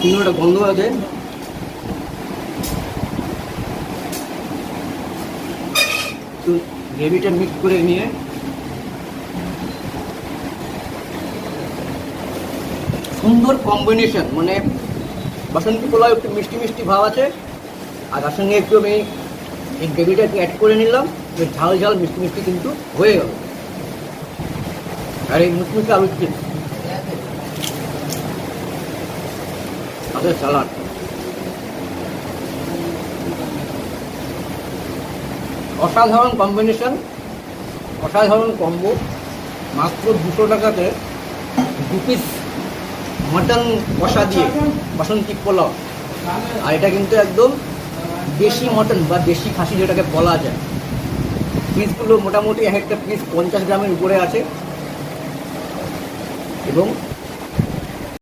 সুন্দর একটা গন্ধ আছে। একটু গ্রেভিটা মিক্স করে নিয়ে সুন্দর কম্বিনেশন, মানে বাসন্তী পোলাও একটু মিষ্টি মিষ্টি ভাব আছে, আর তার সঙ্গে একটু আমি এই গ্রেভিটা একটু অ্যাড করে নিলাম, ঝাল ঝাল মিষ্টি মিষ্টি কিন্তু হয়ে গেল। আর এই মুচমুচে আলুর চিপস, তাদের স্যালাড, অসাধারণ কম্বিনেশন, অসাধারণ কম্বো। মাত্র 200 টাকাতে 2 পিস মাটন কষা দিয়ে বাসন্তী পোলাও, আর এটা কিন্তু একদম দেশি মটন বা দেশি খাসি যেটাকে বলা যায়। পিসগুলো মোটামুটি এক একটা পিস 50 গ্রামের উপরে আছে এবং